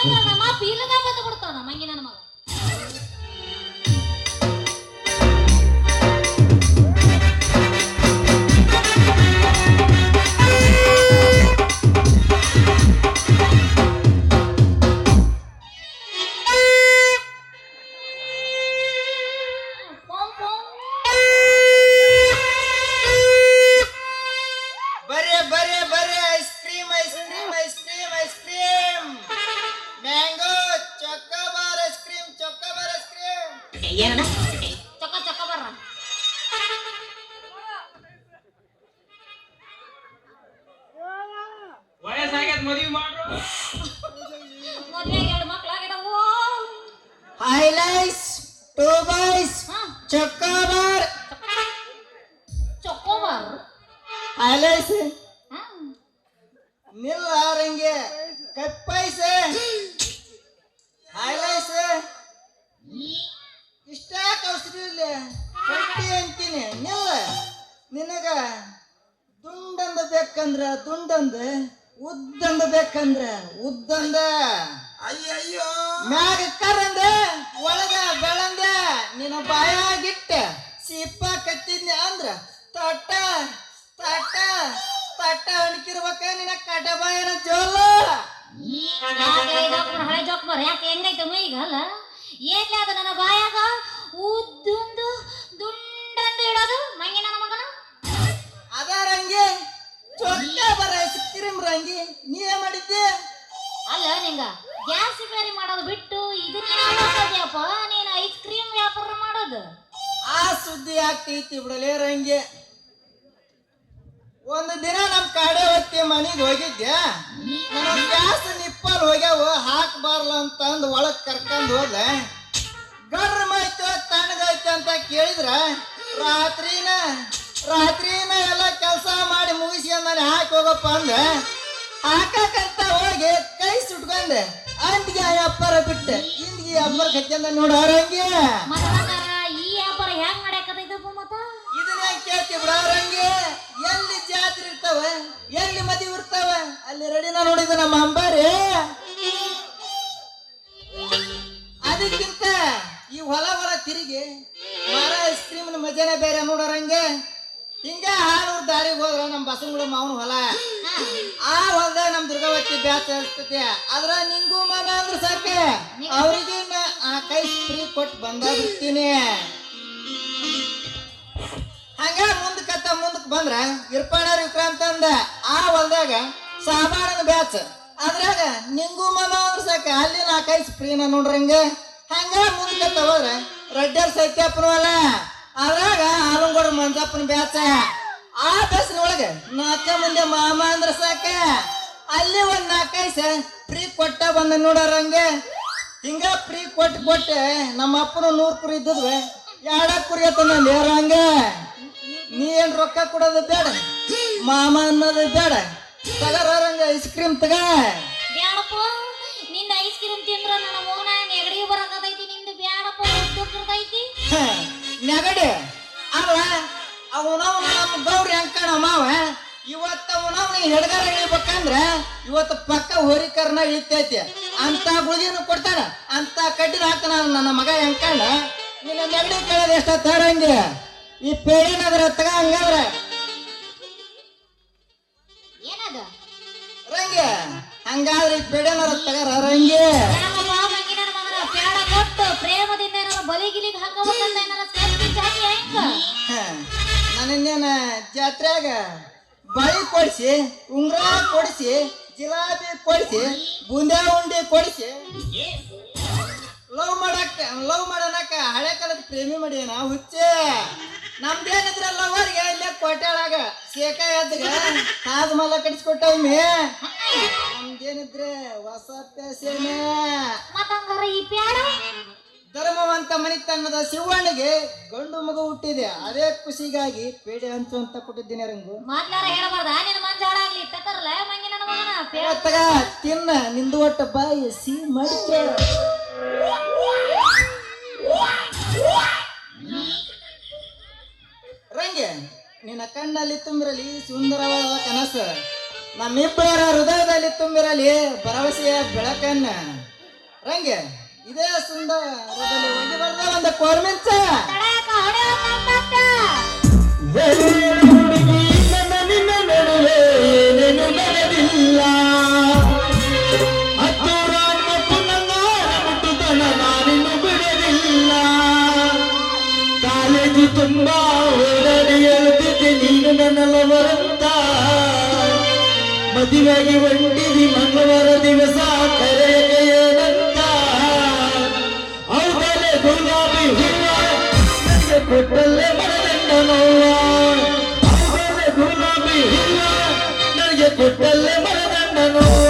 ಇಲ್ಲಂದ್ರ ನಮ್ಮ ಪೀಲಗ ಬಂದು ಬಿಡ್ತಾನ ಮಂಗಿ ನನ್ನ ಮಗ. ಬರ್ರಿ ಬರ್ರಿ ಬರ್ರಿ ice cream ice cream ice cream ice cream mango chocobar ice cream chocobar ice cream. ಏನಣ್ಣ ಚೊಕ್ಕ ಚೊಕ್ಕ ಬರ್ರ. ವಯಸ್ಸಾಗ್ಯದ ಮದ್ವಿ ಮಾಡ್ರು. ಮದ್ವೆಗೆ 2 ಮಕ್ಳಾಗಿದಾವು. ಹೈಲೈಸ್ ಟೂ ಬಾಯ್ಸ್ ಹಾ ಚೊಕೋಬಾರ್ ಚೊಕ್ಕೋಬಾರ್. ಹೈಲೈಸ್ ಹಾ ನಿಲ್ಲ ರಂಗೆ ಕಪ್ಪೈಸ್ ಹೈಲೈಸ್ ಇಷ್ಟ ಕೌಸರಿ ಕಟ್ಟಿ ಅಂತೀನಿ ನಿಲ್ಲ. ನಿನಗ ದುಂಡಂದ ಬೇಕಂದ್ರ ದುಂಡಂದ ಉದ್ದಂದ ಬೇಕಂದ್ರ ಉದ್ದಂದ ಅಯ್ಯಯ್ಯೋ ಮ್ಯಾಗ ಕರಂದ ಒಳಗ ಬೆಳಂದ ನಿನ್ನ ಬಾಯಾಗಿಟ್ಟ ಸಿಪ್ಪ ಕತ್ತಿದ್ನಿ ಅಂದ್ರ ತಟ್ಟ ತಟ್ಟ ತಟ್ಟ ಅಣಕಿರ್ಬೇಕ ನಿನ್ನ ಕಟ ಬಾಯನ ಜೋಲ. ಯಾಕೆ ಇದಪ್ಪ ಹಳೆ ಜೋಕ್ ಬರ್ ಯಾಕೆ ಹೆಂಗೈತೆ ಮೈಗ ಅಲ್ಲ ಏನ್ಲಿ ಅದು ನನ್ನ ಬಾಯಾಗ ಉದ್ದೊಂದು ದುಂಡಂದು ಇಡೋದು ಮಂಗಿ ನನ್ನ ಮಗನ. ಅದ ರಂಗಿ ಚೊಕ್ಕ ಬರ ಐಸ್ ಕ್ರೀಮ್ ರಂಗಿ ನೀ ಏನ್ ಮಾಡಿದ್ದೆ? ಅಲ್ಲ ನಿಂಗ ಗ್ಯಾಸ್ ರಿಪೇರಿ ಮಾಡೋದು ಬಿಟ್ಟು ಇದನ್ನ ಮಾಡೋದಪ್ಪ ನೀನು ಐಸ್ ಕ್ರೀಮ್ ವ್ಯಾಪಾರ ಮಾಡೋದು. ಆ ಸುದ್ದಿ ಆಗ್ತೈತಿ ಬಿಡಲೇ ರಂಗಿ. ಒಂದು ದಿನ ನಮ್ ಕಾಡೆ ಹೊತ್ತಿ ಮನೆಗೆ ಹೋಗಿದ್ದೆ. ನನ್ನ ಗ್ಯಾಸ್ ನಿಪ್ಪಲ್ ಹೋಗ್ಯಾವ ಹಾಕ್ಬಾರ್ಲ ಅಂತಂದು ಒಳಗ್ ಕರ್ಕೊಂಡ್ ಹೋದೆ. ಗರ್ಮ್ ಆಯ್ತು ತಣ್ಣಗೈತೆ ಅಂತ ಕೇಳಿದ್ರ ರಾತ್ರಿನ ಎಲ್ಲ ಕೆಲಸ ಮಾಡಿ ಮುಗಿಸಿ ನಾನು ಹಾಕಿ ಹೋಗಪ್ಪ ಅಂದೆ. ಹಾಕಂತ ಹೋಗಿ ಕೈ ಸುಟ್ಕೊಂಡೆ ಅಂದಿಗೆ ಅಪ್ಪರ ಬಿಟ್ಟೆ ಇಂದಿಗೆ ಅಪ್ಪರ ಕಚ್ಚಂದ ನೋಡಾರಂಗೆ. ಮತ್ತಂಗಾರ ಈ ವ್ಯಾಪಾರ ಹೆಂಗ್ ಮಾಡ್ಯಾಕತೈತಪ್ಪ ಮತ್ತ? ಇದನ್ನ ಕೇಳ್ತಿ ಬಿಡಾರಂಗೆ. ಎಲ್ಲಿ ಜಾತ್ರೆ ಇರ್ತಾವ ಎಲ್ಲಿ ಮದುವೆ ಇರ್ತಾವ ಅಲ್ಲಿ ರೆಡಿನ ನೋಡಿದ ನಮ್ಮ ಅಂಬಾರಿ. ಅದಕ್ಕಿಂತ ಈ ಹೊಲ ತಿರುಗಿ ಮಾರ ಐಸ್ ಕ್ರೀಮ್ ಮಜಾನೆ ಬೇರೆ ನೋಡಾರಂಗೆ. ಹಿಂಗ ಹಾನೂರ್ ದಾರಿಗೆ ಹೋದ್ರ ನಮ್ ಬಸವನಗುಡಿ ಮಾವನ ಹೊಲ. ಆ ಹೊಲದಾಗ ನಮ್ ದುರ್ಗಾವತಿ ಬ್ಯಾಚ್ ಹಚ್ತತಿ. ಅದ್ರ ನಿಂಗೂ ಮನ ಅಂದ್ರ ಸಾಕೆ ಅವ್ರಿಗೆ ಆ ಕೈ ಫ್ರೀ ಕೊಟ್ಟು ಬಂದ ಬಿಡ್ತೀನಿ. ಹಂಗ ಮುಂದಕ್ಕೆ ಬಂದ್ರ ಇರ್ಪಾಣರ್ ವಿಕ್ರಾಂತ್ ಅಂದ ಆ ಹೊಲದಾಗ ಸಾಬಾಣನ ಬ್ಯಾಚ್. ಅದ್ರಾಗ ನಿಂಗೂ ಮನ ಅಂದ್ರ ಸಾಕೆ ಅಲ್ಲಿ 4 ಐಸ್ ಫ್ರೀನ ನೋಡ್ರಂಗ. ಹಂಗ ಮುಂದಕ್ಕೆ ಹೋದ್ರ ರಡ್ಡರ್ ಸತ್ಯಪ್ಪನ ಹೊಲ. ಅದ್ರಾಗ ಆಲಂಗೋಡ ಮಂಜಪ್ಪನ ಬ್ಯಾಚ. ಆ ಬ್ಯಾಚ್ನೊಳಗ 4 ಮಂದಿ ಮಾಮ ಅಂದ್ರ ಸಾಕ ಅಲ್ಲಿ ಒಂದ್ 4 ಐಸ್ ಫ್ರೀ ಕೊಟ್ಟ ಬಂದ ನೋಡಾರಂಗ. ಹಿಂಗ ಫ್ರೀ ಕೊಟ್ಟು ನಮ್ಮ ಅಪ್ಪನ 100 ಕುರಿ ಇದ್ದದ್ವೆ 2 ಕುರಿ ಆತನಲ್ಲಿ ರಂಗ. ನೀ ಏನ್ ರೊಕ್ಕ ಕೊಡೋದು ಬೇಡ ಮಾಮ ಅನ್ನೋದು ಬೇಡ ತಗರಂಗ ಐಸ್ ಕ್ರೀಮ್ ತಗ. ಬ್ಯಾಡಪ್ಪ ನಿಂದ ಐಸ್ ಕ್ರೀಮ್ ತಿಂದ್ರ ನನ್ನ ಮೋನ ನೆಗಡಿ ಬರಕತೈತಿ. ನಿಂದು ಬ್ಯಾಡಪ್ಪ ಉದ್ದಕ್ಕಿರ್ತೈತಿ. ನೆಗಡಿ ಅಲ್ಲ ಅವನವನ ನಮ್ಮ ಗೌರಿ ಅಂಕಣ ಮಾವ. ಇವತ್ತ ಅವನವನ ಹೆಡ್ಗಾರ ಇಳಿಬೇಕಂದ್ರ ಇವತ್ತು ಪಕ್ಕ ಹೋರಿಕರ್ನ ಇಳಿತೈತಿ ಅಂತ ಗುಳಿಗೆನು ಕೊಡ್ತಾನ ಅಂತ ಕಡ್ಡಿನ ಹಾಕ್ತಾನ ನನ್ನ ಮಗ ಅಂಕಣ. ನಿನ್ನ ನೆಗಡಿ ಕೇಳೋದು ಎಷ್ಟ ತರಂಗಿ ಈ ಪೇಡಿನಾದ್ರ ತಗ ಹಂಗಾದ್ರ ಏನದ ರಂಗಿ. ಹಂಗಾದ್ರೆ ಈ ಪೇಡಿನಾರ ತಗರ ರಂಗಿ. ಮಂಗಿ ನನ್ನ ಮಗನ ಪ್ಯಾಡ ಕೊಟ್ಟು ಪ್ರೇಮದಿಂದ ಏನಾರ ಬಲಿಗಿಲಿಗೆ ಹಾಕಬೇಕಂತ ಏನಾರ ಸೇರ್ತಿ ಜಾತಿ ಹೆಂಗ? ನಾನಿನ್ನೇನ ಜಾತ್ರೆಯಾಗ ಬಳಿ ಕೊಡಿಸಿ ಉಂಗ್ರ ಕೊಡಿಸಿ ಜಿಲಾಬಿ ಕೊಡಿಸಿ ಬೂಂದ್ಯಾ ಉಂಡಿ ಕೊಡಿಸಿ ಲವ್ ಮಾಡನಕ ಹಳೆ ಕಾಲದ ಪ್ರೇಮಿ ಮಾಡ್ಯಾನ ಹುಚ್ಚೆ. ನಮ್ದೇನಿದ್ರ ಲವರ್ಗೆ ಇಲ್ಲೇ ಕೋಟ್ಯಾಳಾಗ ಶೇಖ ಎದ್ಗ ತಾಜ್ ಮಹಲ್ ಕಟ್ಸ್ಕೊಟ್ಟವ್ಮಿ. ನಮ್ದೇನಿದ್ರೆ ಹೊಸ ಪ್ಯಾಸೇನ. ಮತ್ತಂಗಾರ ಈ ಪ್ಯಾಡ ಧರ್ಮವಂತ ಮನಿತನದ ಶಿವಣ್ಣಗೆ ಗಂಡು ಮಗ ಹುಟ್ಟಿದೆ. ಅದೇ ಖುಷಿಗಾಗಿ ಪೇಡೆ ಹಂಚು ಅಂತ ಕೊಟ್ಟಿದ್ದೀನಿ ರಂಗು. ಮಾತ್ಲಾರ ಹೇಳಬಾರ್ದ ನಿನ್ನ ಮಂಜಾಳಾಗ್ಲಿ ತತ್ತರಲ್ಲ ಮಂಗಿ ನನ್ನ ಮಗನ ಪ್ಯಾಡ ತಗ ತಿನ್ನ ನಿಂದು ಒಟ್ಟ ಬಾಯಿ ಸಿ ಮಾಡಿಕೆ. ರಂಗೆ ನಿನ್ನ ಕಣ್ಣಲ್ಲಿ ತುಂಬಿರಲಿ ಸುಂದರವಾದ ಕನಸು. ನಮ್ಮಿಬ್ಬರ ಹೃದಯದಲ್ಲಿ ತುಂಬಿರಲಿ ಭರವಸೆಯ ಬೆಳಕನ್ನ. ರಂಗೆ ಇದೇ ಸುಂದರದಲ್ಲಿ ಹೋಗಿ ಬರ್ದ ಒಂದು ಕೋರ್ಮಿಂಚ ತಡಕ ಹೊಡೆಯೋ ಕಂಬಕ್ಕ. ಹುಡುಗಿ ನನ್ನ ನಿನ್ನ ನಡುವೆ ಏನೇನು ನಡೆದಿಲ್ಲ ಹತ್ತೂರ ಮತ್ತು ನನ್ನ ಮುಟ್ಟುತನ ನಾನಿನ್ನು ಬಿಡಲಿಲ್ಲ ಕಾಲೇಜು ತುಂಬಾ ಓಡಾಡಿ ಹೇಳ್ತಿದ್ದೆ ನೀನು ನನ್ನ ಲವರಂತ ಮದುವೆಗೆ ಹೊಂಟಿದಿ ಮಂಗಳವಾರ ದಿವಸ ಕರೆಗೆ ಏನಂತ ಹೌದಲ್ಲೇ ಗುಲಾಬಿ ಹೂವ ನನಗೆ ಕೊಟ್ಟಲ್ಲೇ ಮರದಂಡ ನೋವ ಹೌದಲ್ಲೇ ಗುಲಾಬಿ ಹೂವ ನನಗೆ ಕೊಟ್ಟಲ್ಲೇ ಮರದಂಡ ನೋವ